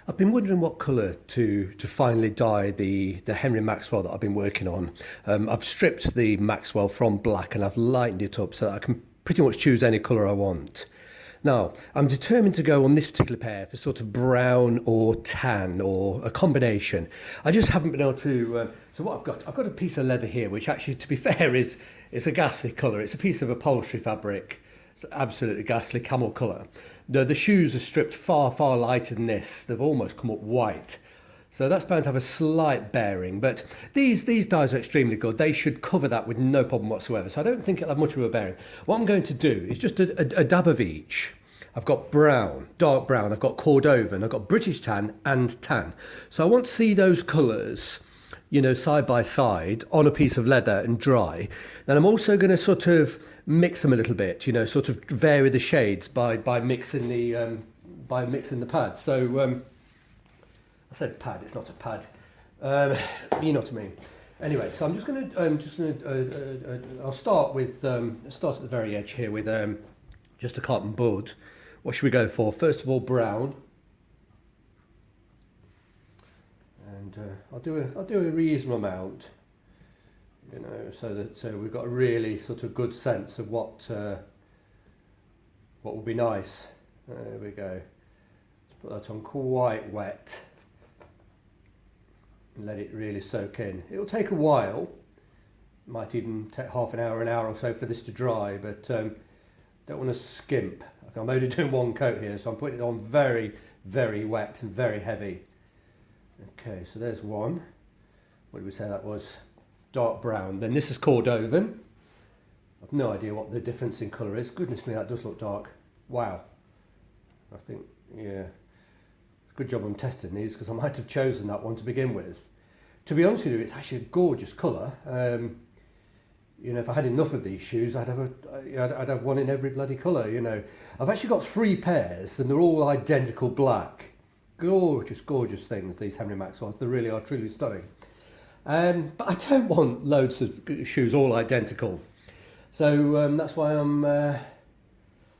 I've been wondering what colour to finally dye the Henry Maxwell that I've been working on. I've stripped the Maxwell from black and I've lightened it up so that I can pretty much choose any colour I want. Now, I'm determined to go on this particular pair for sort of brown or tan or a combination. I just haven't been able to. So what I've got a piece of leather here, which actually, to be fair, is it's a ghastly colour. It's a piece of upholstery fabric. It's absolutely ghastly camel colour. The shoes are stripped far, far lighter than this. They've almost come up white. So that's bound to have a slight bearing, but these dyes are extremely good. They should cover that with no problem whatsoever. So I don't think it'll have much of a bearing. What I'm going to do is just a dab of each. I've got brown, dark brown, I've got Cordovan, I've got British tan and tan. So I want to see those colours, you know, side by side on a piece of leather and dry. Then I'm also going to sort of mix them a little bit, you know, sort of vary the shades by mixing the pad. So I said pad, it's not a pad. You know what I mean. Anyway, so I'm just going to I'll start with start at the very edge here with just a cotton bud. What should we go for? First of all, brown, and I'll do a reasonable amount, you know, so that we've got a really sort of good sense of what will be nice. There we go. Let's put that on quite wet. Let it really soak in. It'll take a while, might even take half an hour or so for this to dry, but don't want to skimp. I'm only doing one coat here, so I'm putting it on very, very wet and very heavy. Okay, so there's one. What did we say that was? Dark brown. Then this is Cordovan. I've no idea what the difference in colour is. Goodness me, that does look dark. Wow. I think, yeah. Good job I'm testing these, because I might have chosen that one to begin with. To be honest with you, it's actually a gorgeous colour. You know, if I had enough of these shoes, I'd have one in every bloody colour, you know. I've actually got 3 pairs, and they're all identical black. Gorgeous, gorgeous things, these Henry Maxwells. They really are truly stunning. But I don't want loads of shoes all identical. So that's why I'm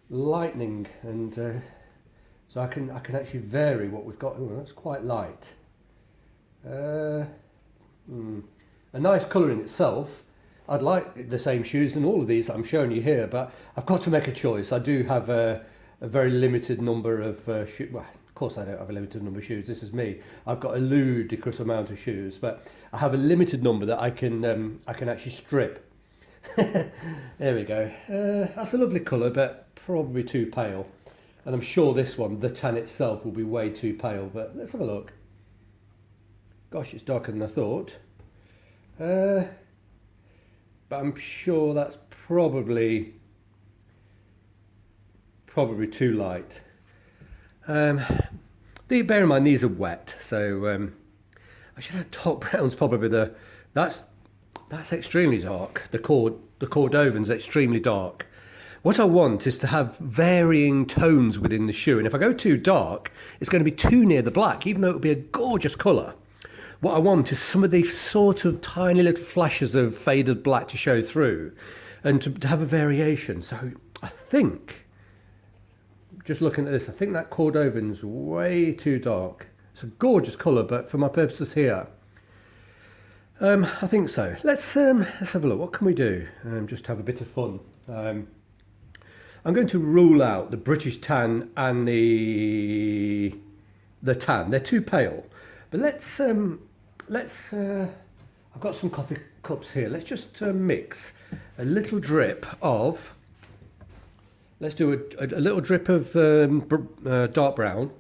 lightening, and so I can actually vary what we've got. Oh, that's quite light. A nice colour in itself. I'd like the same shoes and all of these that I'm showing you here, but I've got to make a choice. I do have a very limited number of shoes. Well, of course I don't have a limited number of shoes. This is me. I've got a ludicrous amount of shoes, but I have a limited number that I can actually strip. There we go. That's a lovely colour, but probably too pale. And I'm sure this one, the tan itself, will be way too pale. But let's have a look. Gosh, it's darker than I thought. But I'm sure that's probably too light. Bear in mind these are wet, so I should have dark brown's probably that's extremely dark. The Cordovan's extremely dark. What I want is to have varying tones within the shoe, and if I go too dark, it's going to be too near the black, even though it would be a gorgeous colour. What I want is some of these sort of tiny little flashes of faded black to show through, and to have a variation. So I think, just looking at this, I think that Cordovan's way too dark. It's a gorgeous colour, but for my purposes here, I think so. Let's have a look. What can we do? Just to have a bit of fun. I'm going to rule out the British tan and the tan. They're too pale. But let's I've got some coffee cups here. Let's just mix a little drip of, let's do a little drip of dark brown.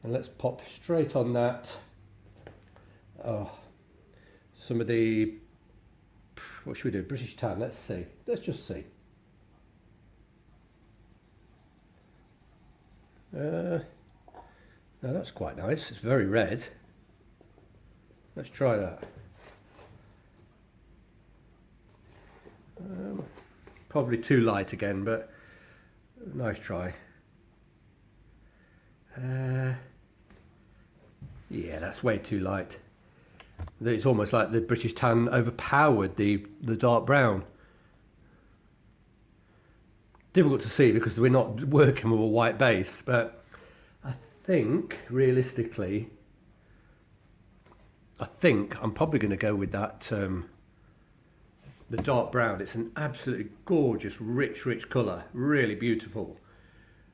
And let's pop straight on that. Oh, some of the, what should we do? British tan, let's see. Let's just see. Now that's quite nice. It's very red. Let's try that. Probably too light again, but nice try. Yeah, that's way too light. It's almost like the British tan overpowered the dark brown. difficult to see because we're not working with a white base, but I think realistically, I'm probably going to go with that, the dark brown. It's an absolutely gorgeous, rich colour, really beautiful.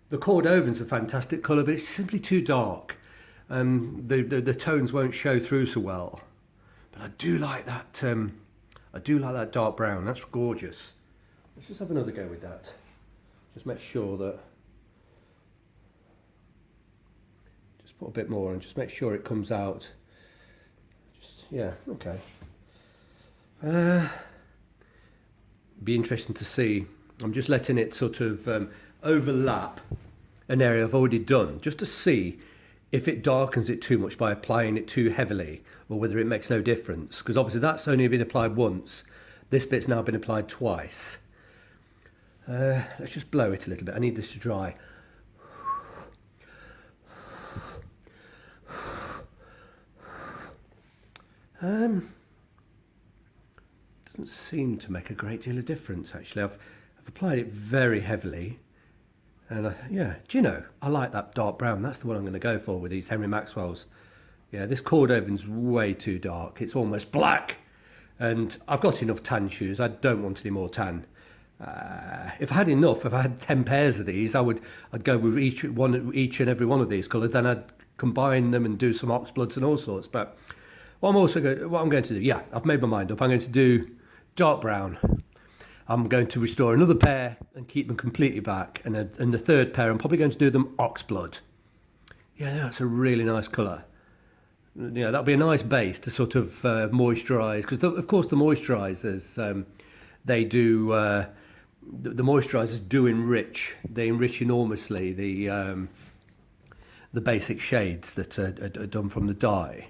The Cordovan's a fantastic colour, but it's simply too dark. The tones won't show through so well. But I do like that. I do like that dark brown. That's gorgeous. Let's just have another go with that. Just make sure that. Just put a bit more and just make sure it comes out. Just yeah, okay. Be interesting to see. I'm just letting it sort of overlap an area I've already done, just to see if it darkens it too much by applying it too heavily, or whether it makes no difference, because obviously that's only been applied once. This bit's now been applied twice. Let's just blow it a little bit. I need this to dry. Doesn't seem to make a great deal of difference, actually. I've applied it very heavily, and yeah, do you know, I like that dark brown. That's the one I'm going to go for with these Henry Maxwells. Yeah, this Cordovan's way too dark. It's almost black, and I've got enough tan shoes. I don't want any more tan. If I had enough, if I had 10 pairs of these, I'd go with each and every one of these colours. Then I'd combine them and do some oxbloods and all sorts. But what I'm going to do, yeah, I've made my mind up. I'm going to do dark brown. I'm going to restore another pair and keep them completely black, and the third pair I'm probably going to do them oxblood. Yeah, that's a really nice colour. Yeah, that'll be a nice base to sort of moisturise, because of course the moisturisers, they do, the moisturisers do enrich. They enrich enormously the basic shades that are done from the dye,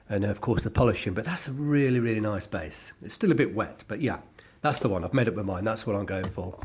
and of course the polishing. But that's a really nice base. It's still a bit wet, but yeah, that's the one. I've made up my mind. That's what I'm going for.